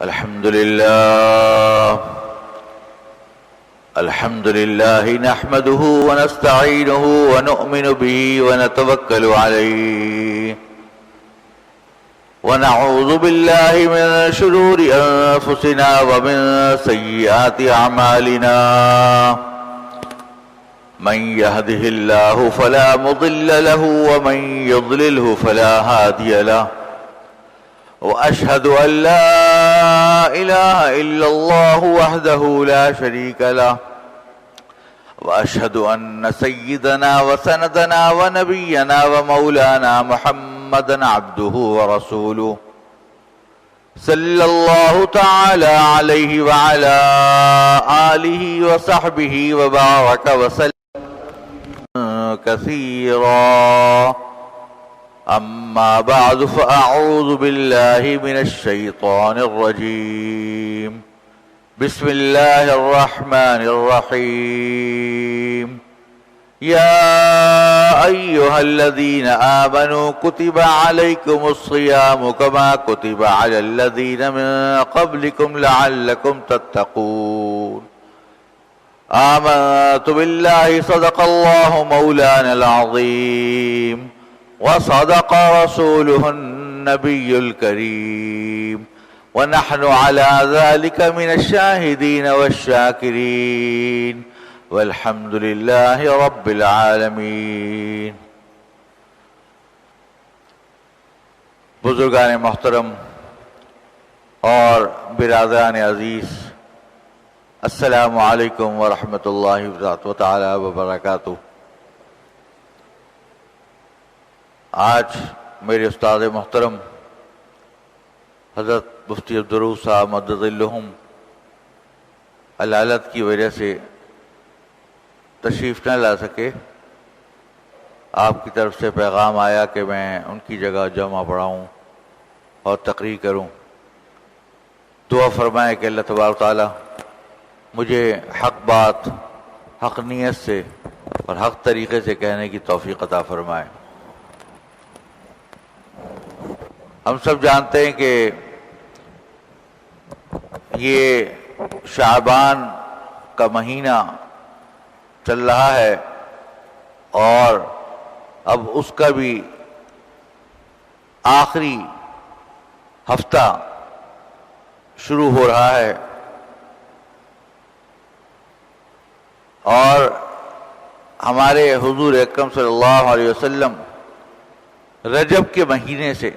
الحمد لله نحمده ونستعينه ونؤمن به ونتوكل عليه ونعوذ بالله من شرور أنفسنا ومن سيئات أعمالنا من يهده الله فلا مضل له ومن يضلله فلا هادي له وأشهد أن لا إله إلا الله وحده لا شريك له وأشهد أن سيدنا وسندنا ونبينا ومولانا محمدا عبده ورسوله صلى الله تعالى عليه وعلى آله وصحبه وبارك وسلم كثيرا أما بعد فأعوذ بالله من الشيطان الرجيم بسم الله الرحمن الرحيم يا أيها الذين آمنوا كتب عليكم الصيام كما كتب على الذين من قبلكم لعلكم تتقون آمنت بالله صدق الله مولانا العظيم وصدق رسوله النبي الكريم ونحن على ذلك من الشاهدين والشاكرين والحمد لله رب العالمين. بزرگان محترم اور برادران عزیز، السلام علیکم ورحمۃ اللہ تعالی وبرکاتہ. آج میرے استاد محترم حضرت مفتی عبدالروف صاحب مدد لہم علالت کی وجہ سے تشریف نہ لا سکے. آپ کی طرف سے پیغام آیا کہ میں ان کی جگہ جمع پڑھاؤں اور تقریر کروں. دعا فرمائے کہ اللہ تبارک تعالی مجھے حق بات حق نیت سے اور حق طریقے سے کہنے کی توفیق عطا فرمائے. ہم سب جانتے ہیں کہ یہ شعبان کا مہینہ چل رہا ہے اور اب اس کا بھی آخری ہفتہ شروع ہو رہا ہے اور ہمارے حضور اکرم صلی اللہ علیہ وسلم رجب کے مہینے سے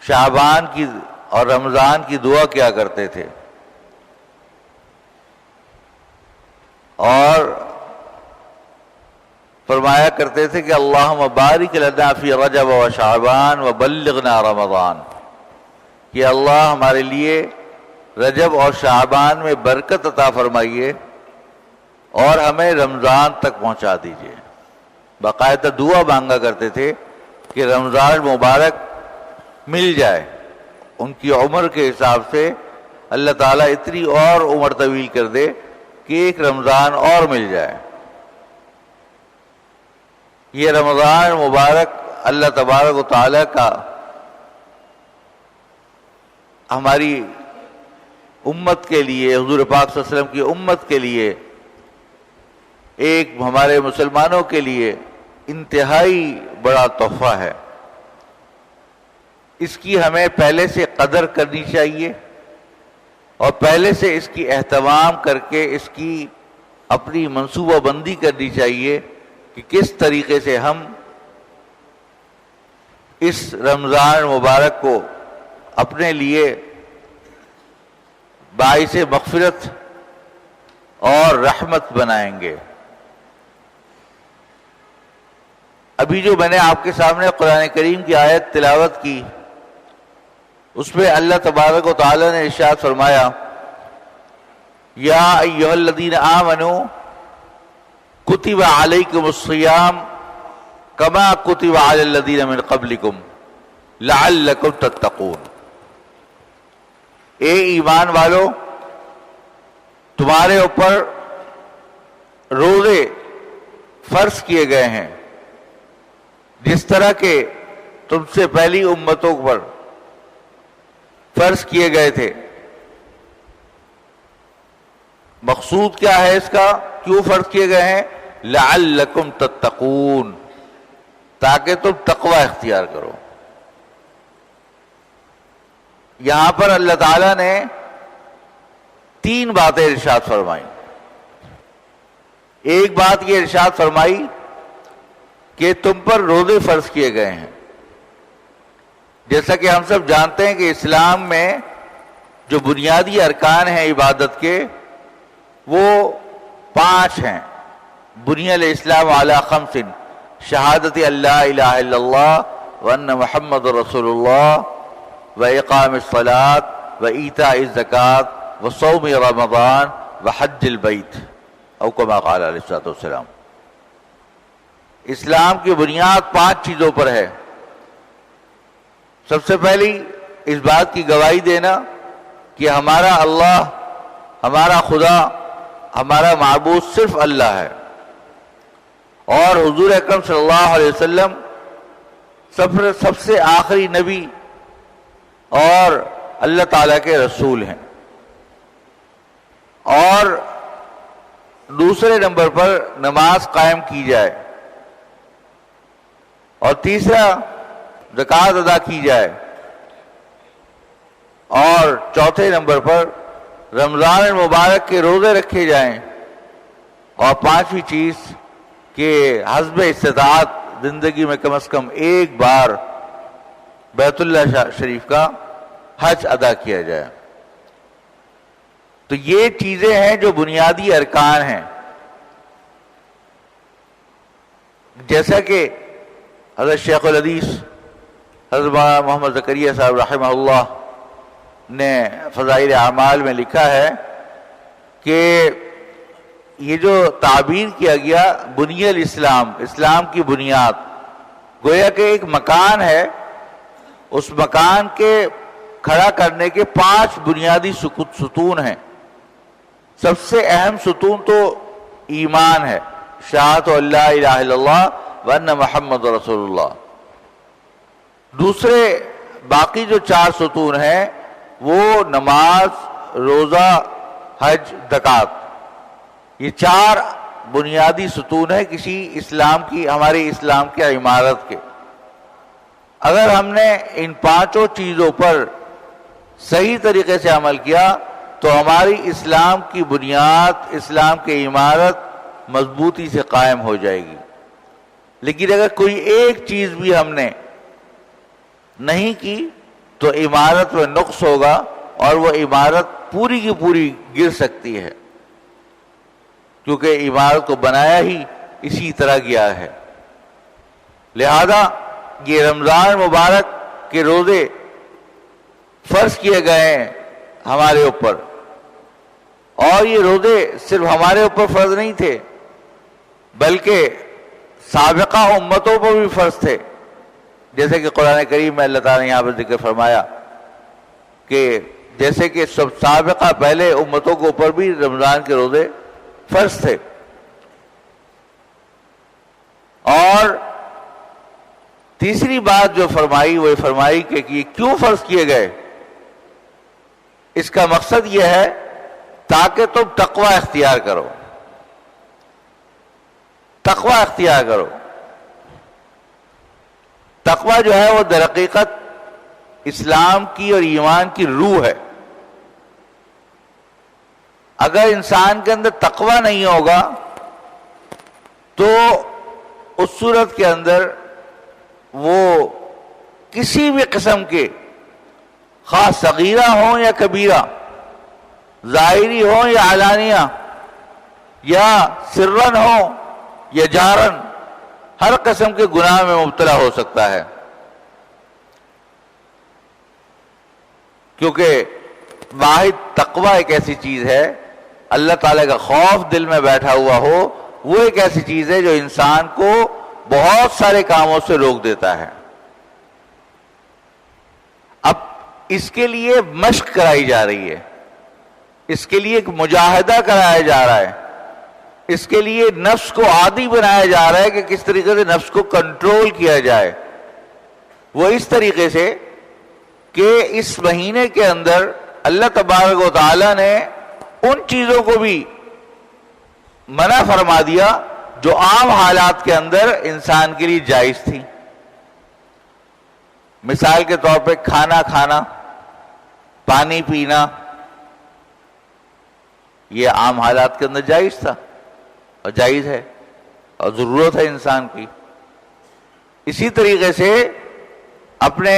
شعبان کی اور رمضان کی دعا کیا کرتے تھے اور فرمایا کرتے تھے کہ اللہم بارک لنا فی رجب و شعبان و بلغنا رمضان، کہ اللہ ہمارے لیے رجب اور شعبان میں برکت عطا فرمائیے اور ہمیں رمضان تک پہنچا دیجیے. باقاعدہ دعا مانگا کرتے تھے کہ رمضان مبارک مل جائے. ان کی عمر کے حساب سے اللہ تعالیٰ اتنی اور عمر طویل کر دے کہ ایک رمضان اور مل جائے. یہ رمضان مبارک اللہ تبارک و تعالیٰ کا ہماری امت کے لیے، حضور پاک صلی اللہ علیہ وسلم کی امت کے لیے، ایک ہمارے مسلمانوں کے لیے انتہائی بڑا تحفہ ہے. اس کی ہمیں پہلے سے قدر کرنی چاہیے اور پہلے سے اس کی اہتمام کر کے اس کی اپنی منصوبہ بندی کرنی چاہیے کہ کس طریقے سے ہم اس رمضان مبارک کو اپنے لیے باعث مغفرت اور رحمت بنائیں گے. ابھی جو میں نے آپ کے سامنے قرآن کریم کی آیت تلاوت کی، اس میں اللہ تبارک و تعالی نے ارشاد فرمایا یا ایھا الذین آمنوا کتب علیکم الصیام کما کتب علی الذین من قبلکم لعلکم تتقون. اے ایمان والو، تمہارے اوپر روزے فرض کیے گئے ہیں جس طرح کے تم سے پہلی امتوں پر فرض کیے گئے تھے۔ مقصود کیا ہے اس کا؟ کیوں فرض کیے گئے ہیں؟ لعلکم تتقون، تاکہ تم تقوی اختیار کرو۔ یہاں پر اللہ تعالیٰ نے 3 باتیں ارشاد فرمائی۔ ایک بات یہ ارشاد فرمائی کہ تم پر روزے فرض کیے گئے ہیں۔ جیسا کہ ہم سب جانتے ہیں کہ اسلام میں جو بنیادی ارکان ہیں عبادت کے وہ 5 ہیں۔ بنی الاسلام علی 5، شہادت اللہ الہ الا اللہ وان محمد رسول اللہ واقام الصلاۃ وایتاء الزکوٰۃ وصوم رمضان وحج البیت او کما قال علیہ الصلوۃ والسلام۔ اسلام کی بنیاد 5 چیزوں پر ہے۔ سب سے پہلی اس بات کی گواہی دینا کہ ہمارا اللہ، ہمارا خدا، ہمارا معبود صرف اللہ ہے، اور حضور اکرم صلی اللہ علیہ وسلم سب سے آخری نبی اور اللہ تعالیٰ کے رسول ہیں۔ اور دوسرے نمبر پر نماز قائم کی جائے، اور تیسرا زکوٰۃ ادا کی جائے، اور چوتھے نمبر پر رمضان المبارک کے روزے رکھے جائیں، اور 5ویں چیز کہ حسب استطاعت زندگی میں کم از کم ایک بار بیت اللہ شریف کا حج ادا کیا جائے۔ تو یہ چیزیں ہیں جو بنیادی ارکان ہیں۔ جیسا کہ حضرت شیخ الحدیث حضرت محمد زکریا صاحب رحمہ اللہ نے فضائل اعمال میں لکھا ہے کہ یہ جو تعبیر کیا گیا بنی الاسلام، اسلام کی بنیاد، گویا کہ ایک مکان ہے، اس مکان کے کھڑا کرنے کے 5 بنیادی ستون ہیں۔ سب سے اہم ستون تو ایمان ہے، شہادت اللہ الہ الا اللہ وان محمد رسول اللہ۔ دوسرے باقی جو 4 ستون ہیں وہ نماز، روزہ، حج، زکوٰۃ، یہ 4 بنیادی ستون ہیں کسی اسلام کی، ہماری اسلام کی عمارت کے۔ اگر ہم نے ان 5 چیزوں پر صحیح طریقے سے عمل کیا تو ہماری اسلام کی بنیاد، اسلام کی عمارت مضبوطی سے قائم ہو جائے گی۔ لیکن اگر کوئی ایک چیز بھی ہم نے نہیں کی تو عمارت میں نقص ہوگا، اور وہ عمارت پوری کی پوری گر سکتی ہے، کیونکہ عمارت کو بنایا ہی اسی طرح گیا ہے۔ لہذا یہ رمضان مبارک کے روزے فرض کیے گئے ہیں ہمارے اوپر، اور یہ روزے صرف ہمارے اوپر فرض نہیں تھے بلکہ سابقہ امتوں پر بھی فرض تھے۔ جیسے کہ قرآن کریم میں اللہ تعالیٰ نے یہاں پر ذکر فرمایا کہ جیسے کہ سب سابقہ پہلے امتوں کے اوپر بھی رمضان کے روزے فرض تھے۔ اور تیسری بات جو فرمائی وہ فرمائی کہ یہ کیوں فرض کیے گئے؟ اس کا مقصد یہ ہے تاکہ تم تقوی اختیار کرو، تقوی اختیار کرو۔ تقوی جو ہے وہ در حقیقت اسلام کی اور ایمان کی روح ہے۔ اگر انسان کے اندر تقوی نہیں ہوگا تو اس صورت کے اندر وہ کسی بھی قسم کے خاص صغیرہ ہوں یا کبیرہ، ظاہری ہوں یا علانیہ، یا سرن ہوں یا جہرن، ہر قسم کے گناہ میں مبتلا ہو سکتا ہے۔ کیونکہ واحد تقوی ایک ایسی چیز ہے، اللہ تعالیٰ کا خوف دل میں بیٹھا ہوا ہو، وہ ایک ایسی چیز ہے جو انسان کو بہت سارے کاموں سے روک دیتا ہے۔ اب اس کے لیے مشق کرائی جا رہی ہے، اس کے لیے ایک مجاہدہ کرایا جا رہا ہے، اس کے لیے نفس کو عادی بنایا جا رہا ہے کہ کس طریقے سے نفس کو کنٹرول کیا جائے۔ وہ اس طریقے سے کہ اس مہینے کے اندر اللہ تبارک و تعالی نے ان چیزوں کو بھی منع فرما دیا جو عام حالات کے اندر انسان کے لیے جائز تھی. مثال کے طور پہ کھانا کھانا، پانی پینا، یہ عام حالات کے اندر جائز تھا اور جائز ہے اور ضرورت ہے انسان کی. اسی طریقے سے اپنے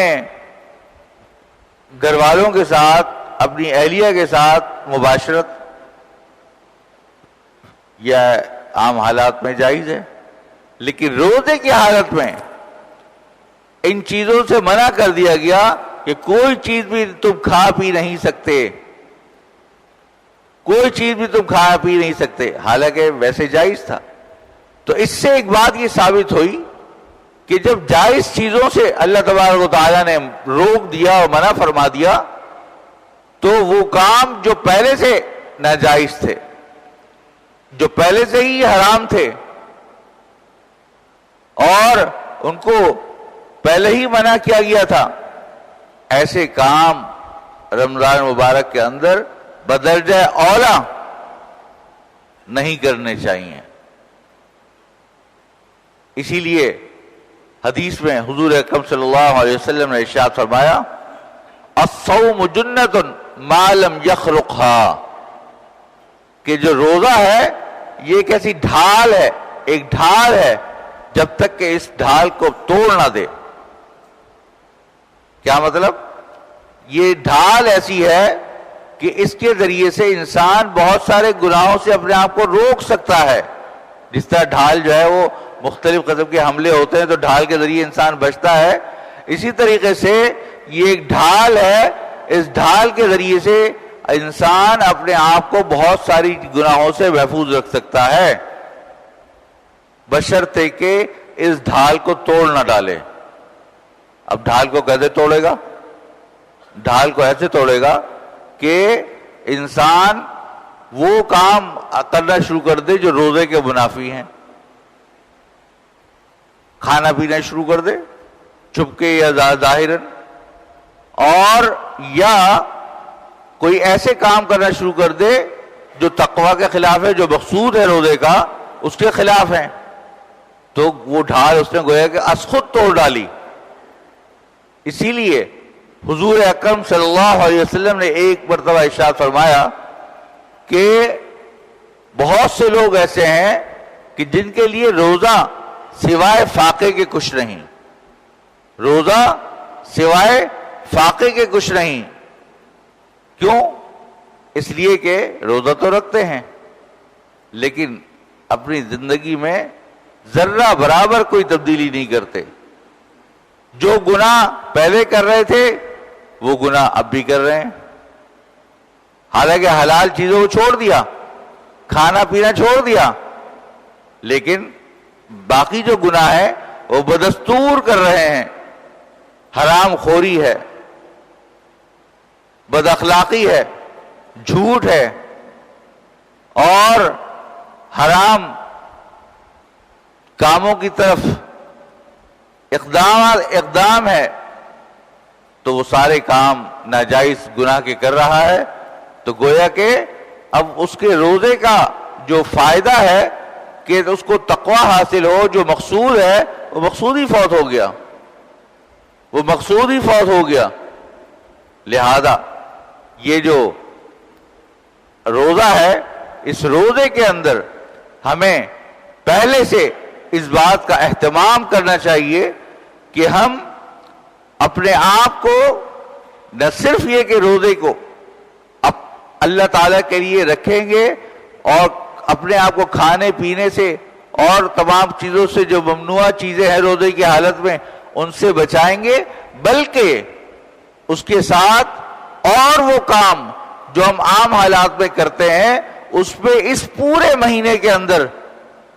گھر والوں کے ساتھ، اپنی اہلیہ کے ساتھ مباشرت یہ عام حالات میں جائز ہے، لیکن روزے کی حالت میں ان چیزوں سے منع کر دیا گیا کہ کوئی چیز بھی تم کھا پی نہیں سکتے، کوئی چیز بھی تم کھا پی نہیں سکتے، حالانکہ ویسے جائز تھا. تو اس سے ایک بات یہ ثابت ہوئی کہ جب جائز چیزوں سے اللہ تبارک و تعالیٰ نے روک دیا اور منع فرما دیا تو وہ کام جو پہلے سے ناجائز تھے، جو پہلے سے ہی حرام تھے اور ان کو پہلے ہی منع کیا گیا تھا، ایسے کام رمضان مبارک کے اندر بدرجہ اولا نہیں کرنے چاہیے. اسی لیے حدیث میں حضور اکرم صلی اللہ علیہ وسلم نے ارشاد فرمایا الصوم جنۃ ما لم یخرقھا، کہ جو روزہ ہے یہ ایک ایسی ڈھال ہے، ایک ڈھال ہے جب تک کہ اس ڈھال کو توڑ نہ دے. کیا مطلب؟ یہ ڈھال ایسی ہے کہ اس کے ذریعے سے انسان بہت سارے گناہوں سے اپنے آپ کو روک سکتا ہے. جس طرح ڈھال جو ہے وہ مختلف قسم کے حملے ہوتے ہیں تو ڈھال کے ذریعے انسان بچتا ہے، اسی طریقے سے یہ ایک ڈھال ہے، اس ڈھال کے ذریعے سے انسان اپنے آپ کو بہت ساری گناہوں سے محفوظ رکھ سکتا ہے، بشرطے کہ اس ڈھال کو توڑ نہ ڈالے. اب ڈھال کو کیسے توڑے گا؟ ڈھال کو ایسے توڑے گا کہ انسان وہ کام کرنا شروع کر دے جو روزے کے منافی ہیں. کھانا پینا شروع کر دے چھپ کے یا ظاہراً، اور یا کوئی ایسے کام کرنا شروع کر دے جو تقوی کے خلاف ہے، جو مقصود ہے روزے کا اس کے خلاف ہے، تو وہ ڈھال اس نے گویا کہ از خود توڑ ڈالی. اسی لیے حضور اکرم صلی اللہ علیہ وسلم نے ایک مرتبہ ارشاد فرمایا کہ بہت سے لوگ ایسے ہیں کہ جن کے لیے روزہ سوائے فاقے کے کچھ نہیں، روزہ سوائے فاقے کے کچھ نہیں. کیوں؟ اس لیے کہ روزہ تو رکھتے ہیں لیکن اپنی زندگی میں ذرہ برابر کوئی تبدیلی نہیں کرتے. جو گناہ پہلے کر رہے تھے وہ گناہ اب بھی کر رہے ہیں، حالانکہ حلال چیزوں کو چھوڑ دیا، کھانا پینا چھوڑ دیا، لیکن باقی جو گناہ ہے وہ بدستور کر رہے ہیں. حرام خوری ہے، بد اخلاقی ہے، جھوٹ ہے اور حرام کاموں کی طرف اقدام ہے، تو وہ سارے کام ناجائز گناہ کے کر رہا ہے. تو گویا کہ اب اس کے روزے کا جو فائدہ ہے کہ اس کو تقوی حاصل ہو، جو مقصود ہے وہ مقصود ہی فوت ہو گیا، وہ مقصود ہی فوت ہو گیا. لہذا یہ جو روزہ ہے، اس روزے کے اندر ہمیں پہلے سے اس بات کا اہتمام کرنا چاہیے کہ ہم اپنے آپ کو نہ صرف یہ کہ روزے کو اللہ تعالیٰ کے لیے رکھیں گے اور اپنے آپ کو کھانے پینے سے اور تمام چیزوں سے جو ممنوع چیزیں ہیں روزے کی حالت میں ان سے بچائیں گے، بلکہ اس کے ساتھ اور وہ کام جو ہم عام حالات میں کرتے ہیں اس پہ اس پورے مہینے کے اندر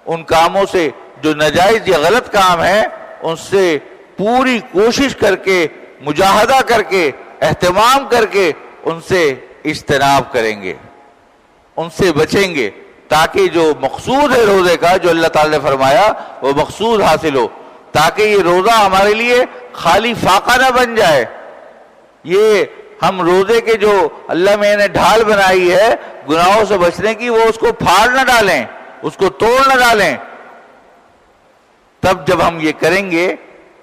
ان کاموں سے جو ناجائز یا غلط کام ہیں ان سے پوری کوشش کر کے، مجاہدہ کر کے، اہتمام کر کے ان سے اجتناب کریں گے، ان سے بچیں گے، تاکہ جو مقصود ہے روزے کا، جو اللہ تعالی نے فرمایا وہ مقصود حاصل ہو، تاکہ یہ روزہ ہمارے لیے خالی فاقہ نہ بن جائے، یہ ہم روزے کے جو اللہ میں نے ڈھال بنائی ہے گناہوں سے بچنے کی، وہ اس کو پھاڑ نہ ڈالیں، اس کو توڑ نہ ڈالیں. تب جب ہم یہ کریں گے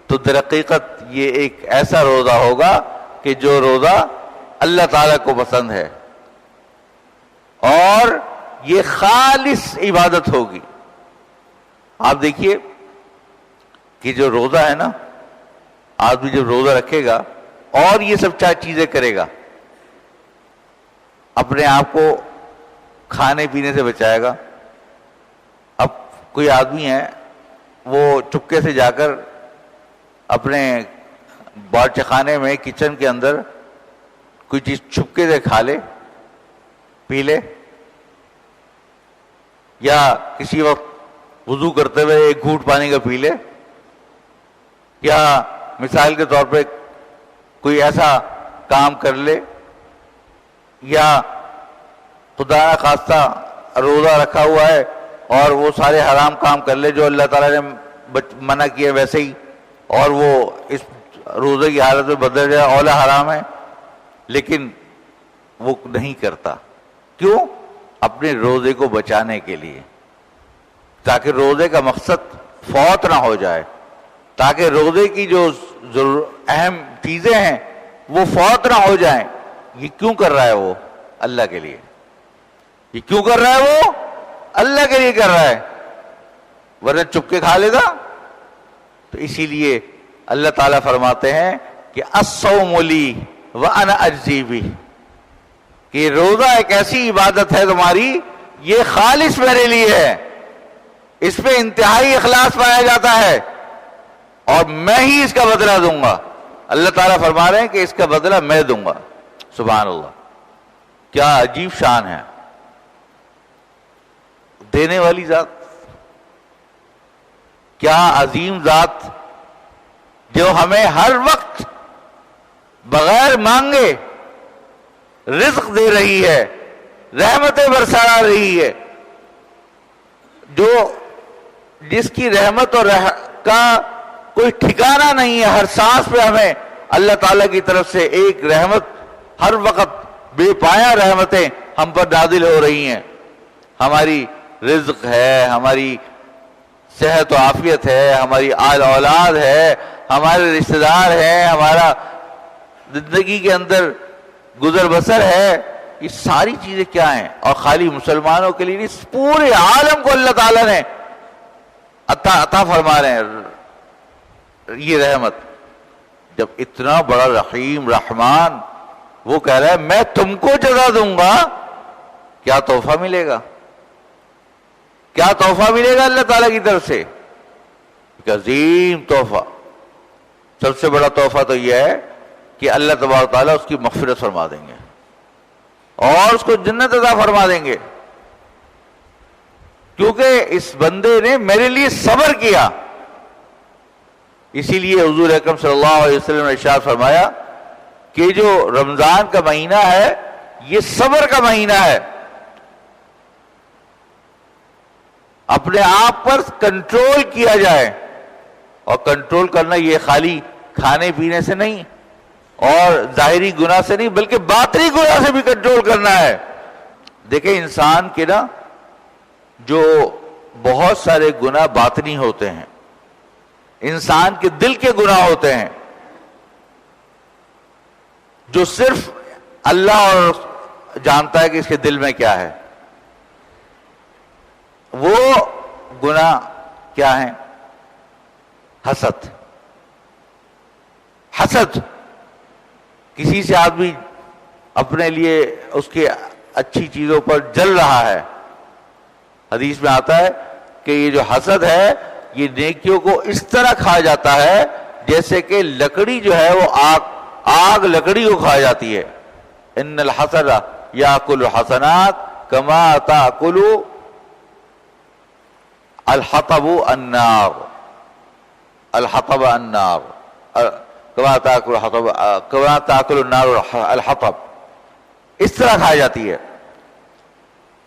تو در حقیقت یہ ایک ایسا روزہ ہوگا کہ جو روزہ اللہ تعالیٰ کو پسند ہے اور یہ خالص عبادت ہوگی. آپ دیکھیے کہ جو روزہ ہے نا، آدمی جب روزہ رکھے گا اور یہ سب چیزیں کرے گا، اپنے آپ کو کھانے پینے سے بچائے گا. اب کوئی آدمی ہے وہ چپکے سے جا کر اپنے باورچی خانے میں کچن کے اندر کوئی چیز چھپکے سے کھا لے، پی لے، یا کسی وقت وضو کرتے ہوئے ایک گھونٹ پانی کا پی لے، یا مثال کے طور پہ کوئی ایسا کام کر لے، یا خدا نہ خواستہ روزہ رکھا ہوا ہے اور وہ سارے حرام کام کر لے جو اللہ تعالیٰ نے منع کیے ویسے ہی، اور وہ اس روزے کی حالت میں بدل جائے اولا حرام ہے، لیکن وہ نہیں کرتا. کیوں؟ اپنے روزے کو بچانے کے لیے، تاکہ روزے کا مقصد فوت نہ ہو جائے، تاکہ روزے کی جو اہم چیزیں ہیں وہ فوت نہ ہو جائیں. یہ کیوں کر رہا ہے؟ وہ اللہ کے لیے. یہ کیوں کر رہا ہے؟ وہ اللہ کے لیے کر رہا ہے، ورنہ چپ کے کھا لے گا. تو اسی لیے اللہ تعالیٰ فرماتے ہیں کہ الصوم لی وانا اجزی بہ، کہ روزہ ایک ایسی عبادت ہے تمہاری، یہ خالص میرے لیے ہے، اس پہ انتہائی اخلاص پایا جاتا ہے اور میں ہی اس کا بدلہ دوں گا. اللہ تعالیٰ فرما رہے ہیں کہ اس کا بدلہ میں دوں گا. سبحان اللہ، کیا عجیب شان ہے دینے والی ذات، کیا عظیم ذات جو ہمیں ہر وقت بغیر مانگے رزق دے رہی ہے، رحمتیں برسا رہی ہے، جو جس کی رحمت اور کا کوئی ٹھکانہ نہیں ہے. ہر سانس پہ ہمیں اللہ تعالیٰ کی طرف سے ایک رحمت، ہر وقت بے پایا رحمتیں ہم پر نازل ہو رہی ہیں. ہماری رزق ہے، ہماری صحت و عافیت ہے، ہماری آل اولاد ہے، ہمارے رشتہ دار ہیں، ہمارا زندگی کے اندر گزر بسر ہے. یہ ساری چیزیں کیا ہیں؟ اور خالی مسلمانوں کے لیے نہیں، پورے عالم کو اللہ تعالیٰ نے عطا فرما رہے ہیں یہ رحمت. جب اتنا بڑا رحیم رحمان وہ کہہ رہا ہے میں تم کو جزا دوں گا، کیا تحفہ ملے گا؟ کیا تحفہ ملے گا اللہ تعالیٰ کی طرف سے؟ ایک عظیم تحفہ. سب سے بڑا تحفہ تو یہ ہے کہ اللہ تبارک تعالیٰ اس کی مغفرت فرما دیں گے اور اس کو جنت عطا فرما دیں گے، کیونکہ اس بندے نے میرے لیے صبر کیا. اسی لیے حضور اکرم صلی اللہ علیہ وسلم نے ارشاد فرمایا کہ جو رمضان کا مہینہ ہے یہ صبر کا مہینہ ہے. اپنے آپ پر کنٹرول کیا جائے، اور کنٹرول کرنا یہ خالی کھانے پینے سے نہیں اور ظاہری گناہ سے نہیں، بلکہ باطنی گناہ سے بھی کنٹرول کرنا ہے. دیکھیں انسان کے نا جو بہت سارے گناہ باطنی ہوتے ہیں، انسان کے دل کے گناہ ہوتے ہیں جو صرف اللہ اور جانتا ہے کہ اس کے دل میں کیا ہے. وہ گناہ کیا ہیں؟ حسد. حسد، کسی سے آدمی اپنے لیے اس کے اچھی چیزوں پر جل رہا ہے. حدیث میں آتا ہے کہ یہ جو حسد ہے یہ نیکیوں کو اس طرح کھا جاتا ہے جیسے کہ لکڑی جو ہے وہ آگ لکڑی کو کھا جاتی ہے. ان الحسد یاکل الحسنات کما تاکل الحطب النار. الحطب النار کما تاکل النار الحطب، اس طرح کھائی جاتی ہے.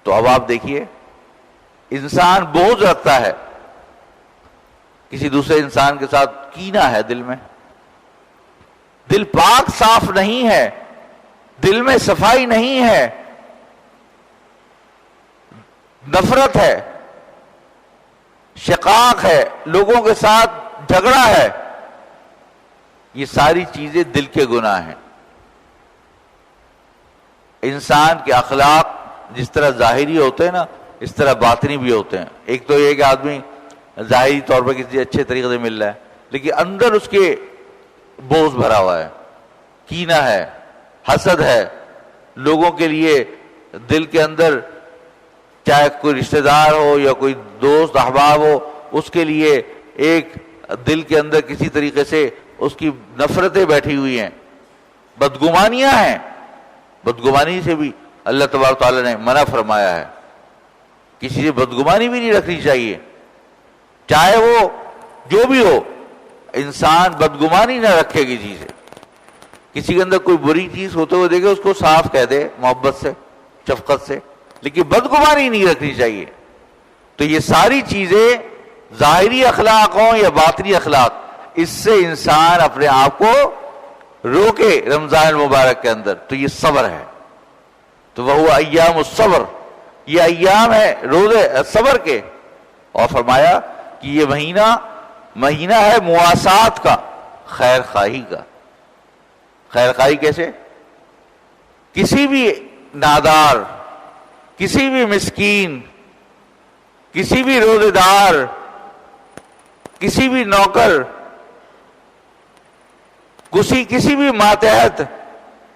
تو اب آپ دیکھیے انسان بغض رکھتا ہے، کسی دوسرے انسان کے ساتھ کینہ ہے دل میں، دل پاک صاف نہیں ہے، دل میں صفائی نہیں ہے، نفرت ہے، شقاق ہے، لوگوں کے ساتھ جھگڑا ہے، یہ ساری چیزیں دل کے گناہ ہیں۔ انسان کے اخلاق جس طرح ظاہری ہوتے ہیں نا، اس طرح باطنی بھی ہوتے ہیں۔ ایک تو یہ کہ آدمی ظاہری طور پر کسی اچھے طریقے سے مل رہا ہے، لیکن اندر اس کے بوجھ بھرا ہوا ہے، کینہ ہے، حسد ہے، لوگوں کے لیے دل کے اندر چاہے کوئی رشتہ دار ہو یا کوئی دوست احباب ہو، اس کے لیے ایک دل کے اندر کسی طریقے سے اس کی نفرتیں بیٹھی ہوئی ہیں، بدگمانیاں ہیں۔ بدگمانی سے بھی اللہ تبارک تعالیٰ نے منع فرمایا ہے، کسی سے بدگمانی بھی نہیں رکھنی چاہیے، چاہے وہ جو بھی ہو، انسان بدگمانی نہ رکھے کسی سے۔ کسی کے اندر کوئی بری چیز ہوتے ہوئے دیکھے اس کو صاف کہہ دے، محبت سے، شفقت سے، لیکن بدگمانی نہیں رکھنی چاہیے۔ تو یہ ساری چیزیں ظاہری اخلاق ہوں یا باطنی اخلاق، اس سے انسان اپنے آپ کو روکے رمضان المبارک کے اندر، تو یہ صبر ہے۔ تو وہ ایام الصبر، یہ ایام ہے روزے صبر کے۔ اور فرمایا کہ یہ مہینہ ہے مواسات کا، خیر خواہی کا۔ خیر خواہی کیسے؟ کسی بھی نادار، کسی بھی مسکین، کسی بھی روزے دار، کسی بھی نوکر، کسی بھی ماتحت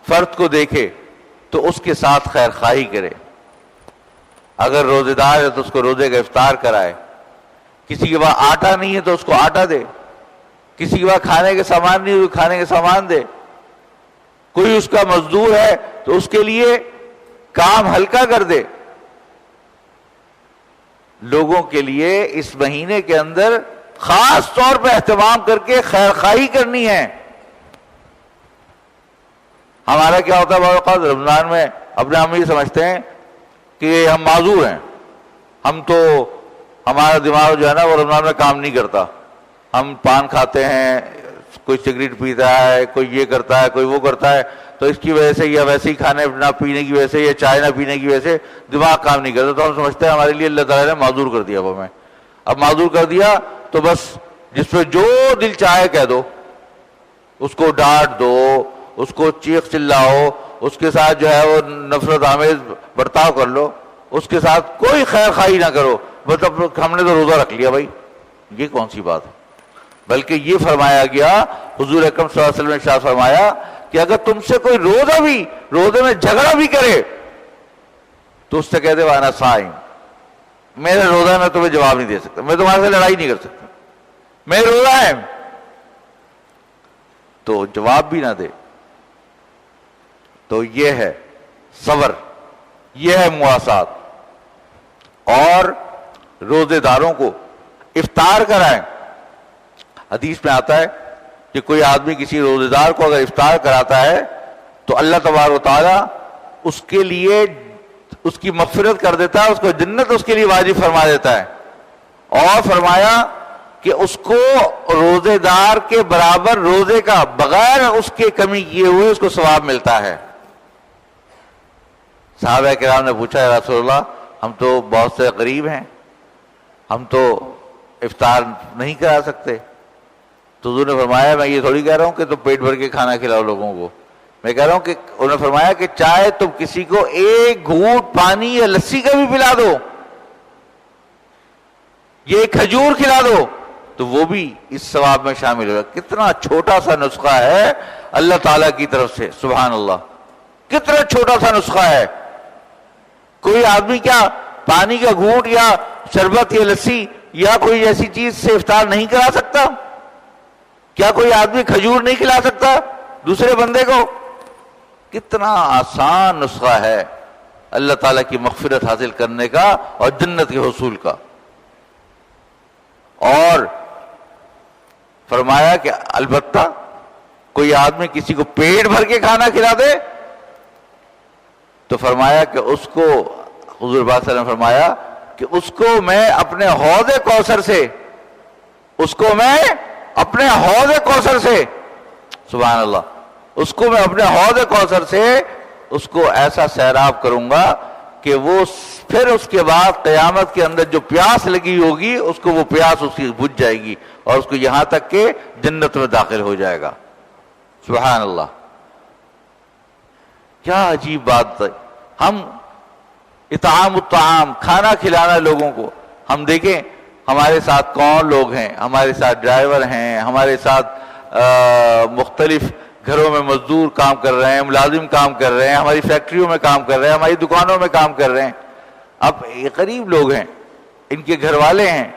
فرد کو دیکھے تو اس کے ساتھ خیر خواہی کرے۔ اگر روزے دار ہے تو اس کو روزے کا افطار کرائے، کسی کے پاس آٹا نہیں ہے تو اس کو آٹا دے، کسی کے پاس کھانے کے سامان نہیں ہے تو کھانے کے سامان دے، کوئی اس کا مزدور ہے تو اس کے لیے کام ہلکا کر دے۔ لوگوں کے لیے اس مہینے کے اندر خاص طور پہ اہتمام کر کے خیر خواہی کرنی ہے۔ ہمارا کیا ہوتا ہے بعض اوقات رمضان میں اپنے ہم یہ سمجھتے ہیں کہ ہم معذور ہیں، ہمارا دماغ جو ہے نا وہ رمضان میں کام نہیں کرتا، ہم پان کھاتے ہیں، کوئی سگریٹ پیتا ہے، کوئی یہ کرتا ہے، کوئی وہ کرتا ہے، تو اس کی وجہ سے یا ویسے ہی کھانے نہ پینے کی وجہ سے یا چائے نہ پینے کی وجہ سے دماغ کام نہیں کرتا، تو ہم سمجھتے ہیں ہمارے لیے اللہ تعالیٰ نے معذور کر دیا۔ وہ ہمیں اب معذور کر دیا تو بس جس پہ جو دل چاہے کہہ دو، اس کو ڈانٹ دو، اس کو چیخ چلاؤ، اس کے ساتھ جو ہے وہ نفرت آمیز برتاؤ کر لو، اس کے ساتھ کوئی خیر خواہی نہ کرو، مطلب ہم نے تو روزہ رکھ لیا۔ بھائی یہ کون سی بات ہے؟ بلکہ یہ فرمایا گیا، حضور اکرم صلی اللہ علیہ وسلم نے ارشاد فرمایا کہ اگر تم سے کوئی روزے میں جھگڑا بھی کرے تو اس سے کہہ دے وانا صائم، میرا روزہ ہے، میں تمہیں جواب نہیں دے سکتا، میں تمہارے سے لڑائی نہیں کر سکتا، میں روزہ ہے، تو جواب بھی نہ دے۔ تو یہ ہے صبر، یہ ہے مواسات۔ اور روزے داروں کو افطار کرائیں۔ حدیث میں آتا ہے کہ کوئی آدمی کسی روزے دار کو اگر افطار کراتا ہے تو اللہ تبارک و تعالیٰ اس کے لیے اس کی مغفرت کر دیتا ہے، اس کو جنت اس کے لیے واجب فرما دیتا ہے۔ اور فرمایا کہ اس کو روزے دار کے برابر روزے کا بغیر اس کے کمی کیے ہوئے اس کو ثواب ملتا ہے۔ صحابہ کرام نے پوچھا یا رسول اللہ، ہم تو بہت سے غریب ہیں، ہم تو افطار نہیں کرا سکتے، تو حضور نے فرمایا میں یہ تھوڑی کہہ رہا ہوں کہ تم پیٹ بھر کے کھانا کھلاؤ لوگوں کو، میں کہہ رہا ہوں کہ انہوں نے فرمایا کہ چاہے تم کسی کو ایک گھونٹ پانی یا لسی کا بھی پلا دو، یہ کھجور کھلا دو، تو وہ بھی اس ثواب میں شامل ہوگا۔ کتنا چھوٹا سا نسخہ ہے اللہ تعالیٰ کی طرف سے، سبحان اللہ، کتنا چھوٹا سا نسخہ ہے۔ کوئی آدمی کیا پانی کا گھونٹ یا شربت یا لسی یا کوئی ایسی چیز سے افطار نہیں کرا سکتا؟ کیا کوئی آدمی کھجور نہیں کھلا سکتا دوسرے بندے کو؟ کتنا آسان نسخہ ہے اللہ تعالیٰ کی مغفرت حاصل کرنے کا اور جنت کے حصول کا۔ اور فرمایا کہ البتہ کوئی آدمی کسی کو پیٹ بھر کے کھانا کھلا دے تو فرمایا کہ اس کو، حضور صلی اللہ علیہ وسلم نے فرمایا کہ اس کو میں اپنے حوض کوثر سے، اس کو میں اپنے حوض کوثر سے، سبحان اللہ، اس کو میں اپنے حوض کوثر سے اس کو ایسا سیراب کروں گا کہ وہ پھر اس کے بعد قیامت کے اندر جو پیاس لگی ہوگی اس کو وہ پیاس اس کی بجھ جائے گی اور اس کو یہاں تک کہ جنت میں داخل ہو جائے گا. سبحان اللہ، کیا عجیب بات ہے. ہم اطعام الطعام، کھانا کھلانا لوگوں کو، ہم دیکھیں ہمارے ساتھ کون لوگ ہیں. ہمارے ساتھ ڈرائیور ہیں، ہمارے ساتھ مختلف گھروں میں مزدور کام کر رہے ہیں، ملازم کام کر رہے ہیں، ہماری فیکٹریوں میں کام کر رہے ہیں، ہماری دکانوں میں کام کر رہے ہیں. اب یہ غریب لوگ ہیں، ان کے گھر والے ہیں،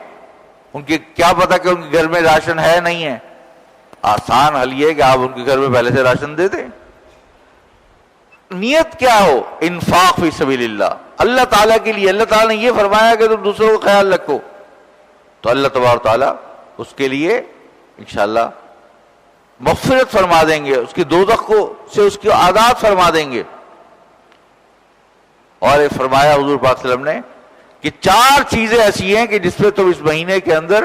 ان کے کیا پتا کہ ان کے گھر میں راشن ہے نہیں ہے. آسان حل یہ ہے کہ آپ ان کے گھر میں پہلے سے راشن دے دیں. نیت کیا ہو؟ انفاق فی سبیل اللہ، اللہ تعالیٰ کے لیے. اللہ تعالیٰ نے یہ فرمایا کہ تم دوسروں کو خیال رکھو، تو اللہ تبارک تعالیٰ اس کے لیے انشاءاللہ مغفرت فرما دیں گے، اس کی دوزخ کو سے اس کی آزاد فرما دیں گے. اور یہ فرمایا حضور پاک صلی اللہ علیہ وسلم نے کہ 4 چیزیں ایسی ہیں کہ جس پہ تم اس مہینے کے اندر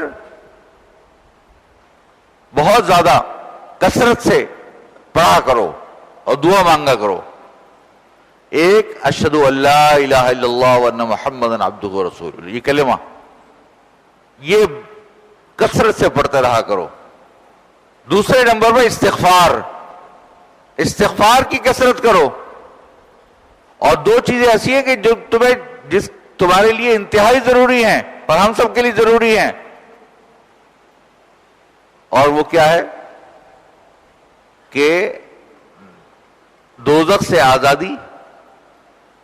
بہت زیادہ کثرت سے پڑھا کرو اور دعا مانگا کرو. ایک، اشہد ان لا الہ الا اللہ وان محمد عبدہ ورسولہ، یہ کلمہ یہ کثرت سے پڑھتے رہا کرو. دوسرے نمبر پہ استغفار کی کثرت کرو. اور 2 چیزیں ایسی ہیں کہ جو تمہارے لیے انتہائی ضروری ہیں اور ہم سب کے لیے ضروری ہیں. اور وہ کیا ہے کہ دوزخ سے آزادی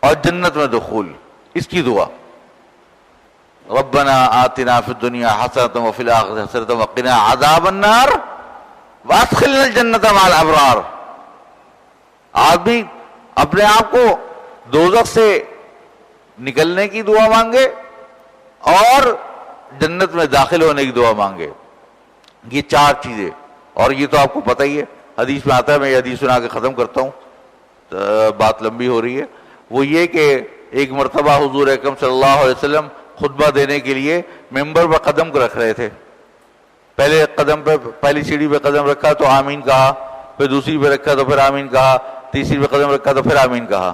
اور جنت میں دخول. اس کی دعا، ربنا آتنا فی الدنیا حسنۃ وفی الآخرۃ حسنۃ وقنا عذاب النار وادخلنا الجنۃ مع الابرار. آدمی اپنے آپ کو دوزخ سے نکلنے کی دعا مانگے اور جنت میں داخل ہونے کی دعا مانگے. یہ 4 چیزیں. اور یہ تو آپ کو پتہ ہی ہے، حدیث میں آتا ہے. میں یہ حدیث سنا کے ختم کرتا ہوں، بات لمبی ہو رہی ہے. وہ یہ کہ ایک مرتبہ حضور اکرم صلی اللہ علیہ وسلم خطبہ دینے کے لیے ممبر پر قدم کو رکھ رہے تھے. پہلی سیڑھی پہ قدم رکھا تو آمین کہا، پھر دوسری پہ رکھا تو پھر آمین کہا، تیسری پہ قدم رکھا تو پھر آمین کہا.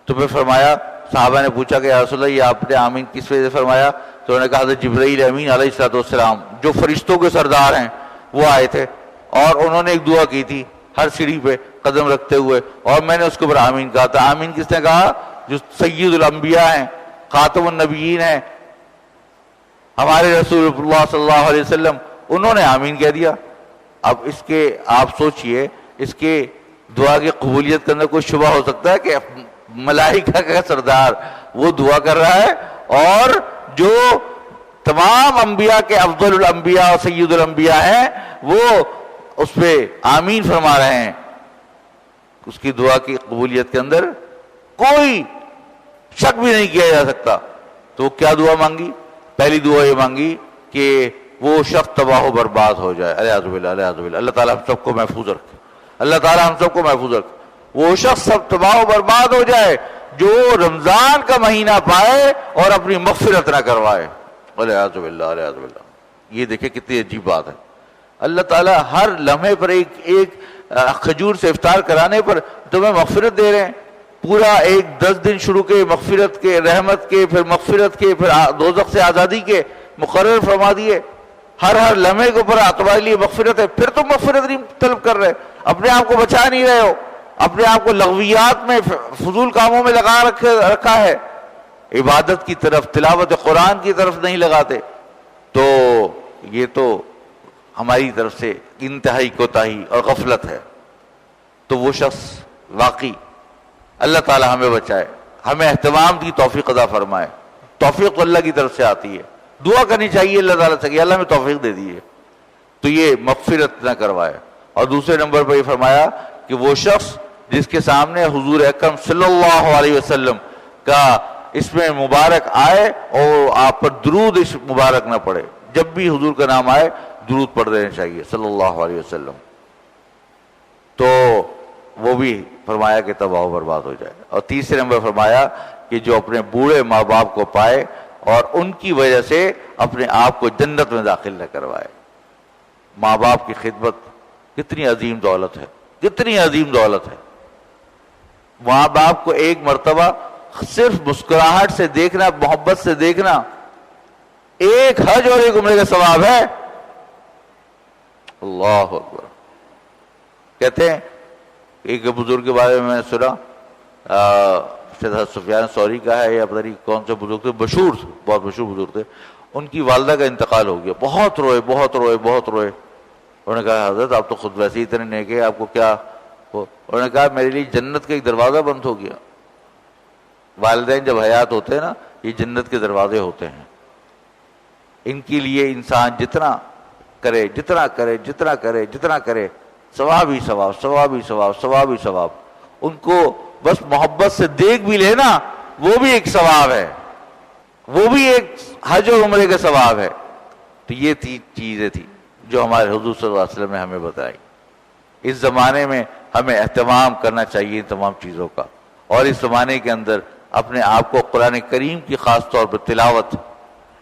تو پھر فرمایا، صحابہ نے پوچھا کہ یا رسول اللہ یہ آپ نے آمین کس وجہ سے فرمایا؟ تو انہوں نے کہا حضرت جبرائیل امین علیہ الصلوۃ والسلام جو فرشتوں کے سردار ہیں وہ آئے تھے اور انہوں نے ایک دعا کی تھی ہر سیڑھی پہ قدم رکھتے ہوئے، اور میں نے اس کے اوپر آمین کہا تھا. آمین کس نے کہا؟ جو سید الانبیاء ہیں، خاتم النبیین ہیں، ہمارے رسول اللہ صلی اللہ علیہ وسلم، انہوں نے آمین کہہ دیا. اب اس کے آپ سوچئے، اس کے دعا کی قبولیت کے اندر کوئی شبہ ہو سکتا ہے کہ ملائکہ کا سردار وہ دعا کر رہا ہے اور جو تمام انبیاء کے افضل الانبیاء اور سید الانبیاء ہیں وہ اس پہ آمین فرما رہے ہیں. اس کی دعا کی قبولیت کے اندر کوئی شک بھی نہیں کیا جا سکتا. تو کیا دعا مانگی؟ پہلی دعا یہ مانگی کہ وہ شخص تباہ و برباد ہو جائے. الیاذ باللہ، الیاذ باللہ. اللہ تعالیٰ ہم سب کو محفوظ رکھے، اللہ تعالیٰ ہم سب کو محفوظ رکھے. وہ شخص سب تباہ و برباد ہو جائے جو رمضان کا مہینہ پائے اور اپنی مغفرت نہ کروائے. الیاذ باللہ، الیاذ باللہ. یہ دیکھیں کتنی عجیب بات ہے. اللہ تعالیٰ ہر لمحے پر ایک کھجور سے افطار کرانے پر تمہیں مغفرت دے رہے ہیں. پورا 10 دن شروع کے مغفرت کے، رحمت کے، پھر مغفرت کے، پھر دوزخ سے آزادی کے مقرر فرما دیے. ہر لمحے کے اوپر تمہارے لیے مغفرت ہے. پھر تم مغفرت نہیں طلب کر رہے، اپنے آپ کو بچا نہیں رہے ہو، اپنے آپ کو لغویات میں، فضول کاموں میں لگا رکھا ہے، عبادت کی طرف، تلاوت قرآن کی طرف نہیں لگاتے. تو یہ تو ہماری طرف سے انتہائی کوتاہی اور غفلت ہے. تو وہ شخص واقعی اللہ تعالی ہمیں بچائے، ہمیں اہتمام کی توفیق عطا فرمائے. توفیق تو اللہ کی طرف سے آتی ہے. دعا کرنی چاہیے اللہ تعالیٰ سے کہ اللہ ہمیں توفیق دے دیجیے. تو یہ مغفرت نہ کروائے. اور دوسرے نمبر پر یہ فرمایا کہ وہ شخص جس کے سامنے حضور اکرم صلی اللہ علیہ وسلم کا اس میں مبارک آئے اور آپ پر درود مبارک نہ پڑے. جب بھی حضور کا نام آئے درود پڑھ دینا چاہیے صلی اللہ علیہ وسلم. تو وہ بھی فرمایا کہ تباہ و برباد ہو جائے. اور تیسرے نمبر فرمایا کہ جو اپنے بوڑھے ماں باپ کو پائے اور ان کی وجہ سے اپنے آپ کو جنت میں داخل نہ کروائے. ماں باپ کی خدمت کتنی عظیم دولت ہے، کتنی عظیم دولت ہے. ماں باپ کو ایک مرتبہ صرف مسکراہٹ سے دیکھنا، محبت سے دیکھنا، ایک حج اور ایک عمرے کا ثواب ہے. اللہ اکبر. کہتے ہیں ایک بزرگ کے بارے میں سنا، حضرت سفیان ثوری کا ہے یا پتہ نہیں کون سے بزرگ تھے، مشہور تھے، بہت مشہور بزرگ تھے. ان کی والدہ کا انتقال ہو گیا، بہت روئے بہت روئے بہت روئے. انہوں نے کہا حضرت آپ تو خود ویسے ہی اتنے نیک ہیں، آپ کو کیا ہو؟ انہوں نے کہا میرے لیے جنت کا ایک دروازہ بند ہو گیا. والدین جب حیات ہوتے ہیں نا، یہ جنت کے دروازے ہوتے ہیں. ان کے لیے انسان جتنا کرے جتنا کرے جتنا کرے جتنا کرے، ثواب ہی ثواب، ثواب ہی ثواب، ثواب ہی ثواب. ان کو بس محبت سے دیکھ بھی لے نا، وہ بھی ایک ثواب ہے، وہ بھی ایک حج و عمرے کا ثواب ہے. تو یہ چیزیں تھی جو ہمارے حضور صلی اللہ علیہ وسلم نے ہمیں بتائی. اس زمانے میں ہمیں اہتمام کرنا چاہیے ان تمام چیزوں کا، اور اس زمانے کے اندر اپنے آپ کو قرآن کریم کی خاص طور پر تلاوت،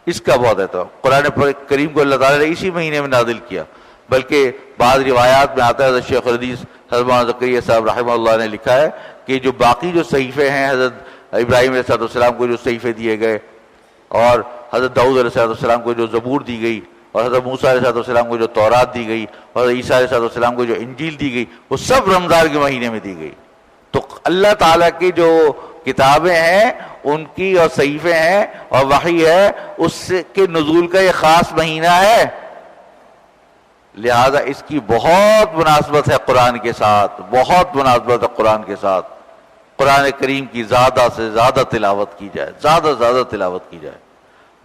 اس کا بہت اہتمام. قرآن کریم کو اللہ تعالیٰ نے اسی مہینے میں نازل کیا، بلکہ بعض روایات میں آتا ہے، حضرت شیخ الحدیث حضرت مولانا زکریا صاحب رحمہ اللہ نے لکھا ہے کہ جو باقی جو صحیفے ہیں، حضرت ابراہیم علیہ السلام کو جو صحیفے دیے گئے، اور حضرت داؤد علیہ السلام کو جو زبور دی گئی، اور حضرت موسیٰ علیہ السلام کو جو تورات دی گئی، اور حضرت عیسیٰ علیہ السلام کو جو انجیل دی گئی، وہ سب رمضان کے مہینے میں دی گئی. تو اللہ تعالیٰ کی جو کتابیں ہیں ان کی اور صحیفے ہیں اور وحی ہے، اس کے نزول کا یہ خاص مہینہ ہے. لہذا اس کی بہت مناسبت ہے قرآن کے ساتھ، بہت مناسبت ہے قرآن کے ساتھ. قرآن کریم کی زیادہ سے زیادہ تلاوت کی جائے، زیادہ سے زیادہ تلاوت کی جائے.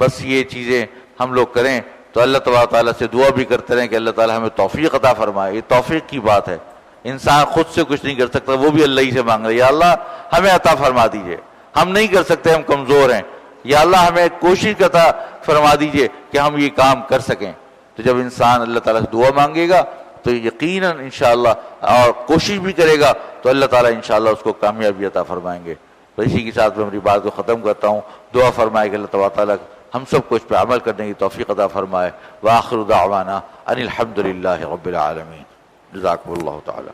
بس یہ چیزیں ہم لوگ کریں تو اللہ تبارک تعالیٰ سے دعا بھی کرتے رہیں کہ اللہ تعالیٰ ہمیں توفیق عطا فرمائے. یہ توفیق کی بات ہے، انسان خود سے کچھ نہیں کر سکتا، وہ بھی اللہ ہی سے مانگ رہا ہے، یا اللہ ہمیں عطا فرما دیجئے. ہم نہیں کر سکتے، ہم کمزور ہیں، یا اللہ ہمیں کوشش عطا فرما دیجئے کہ ہم یہ کام کر سکیں. تو جب انسان اللہ تعالیٰ سے دعا مانگے گا تو یقیناً انشاءاللہ اور کوشش بھی کرے گا تو اللہ تعالیٰ انشاءاللہ اس کو کامیابی عطا فرمائیں گے. تو اسی کے ساتھ میں اپنی بات کو ختم کرتا ہوں. دعا فرمائے کہ اللہ تبارک تعالیٰ ہم سب کو اس پہ عمل کرنے کی توفیق عطا فرمائے. وآخر دعوانا ان الحمد للہ رب العالمین. جزاکم اللہ تعالیٰ.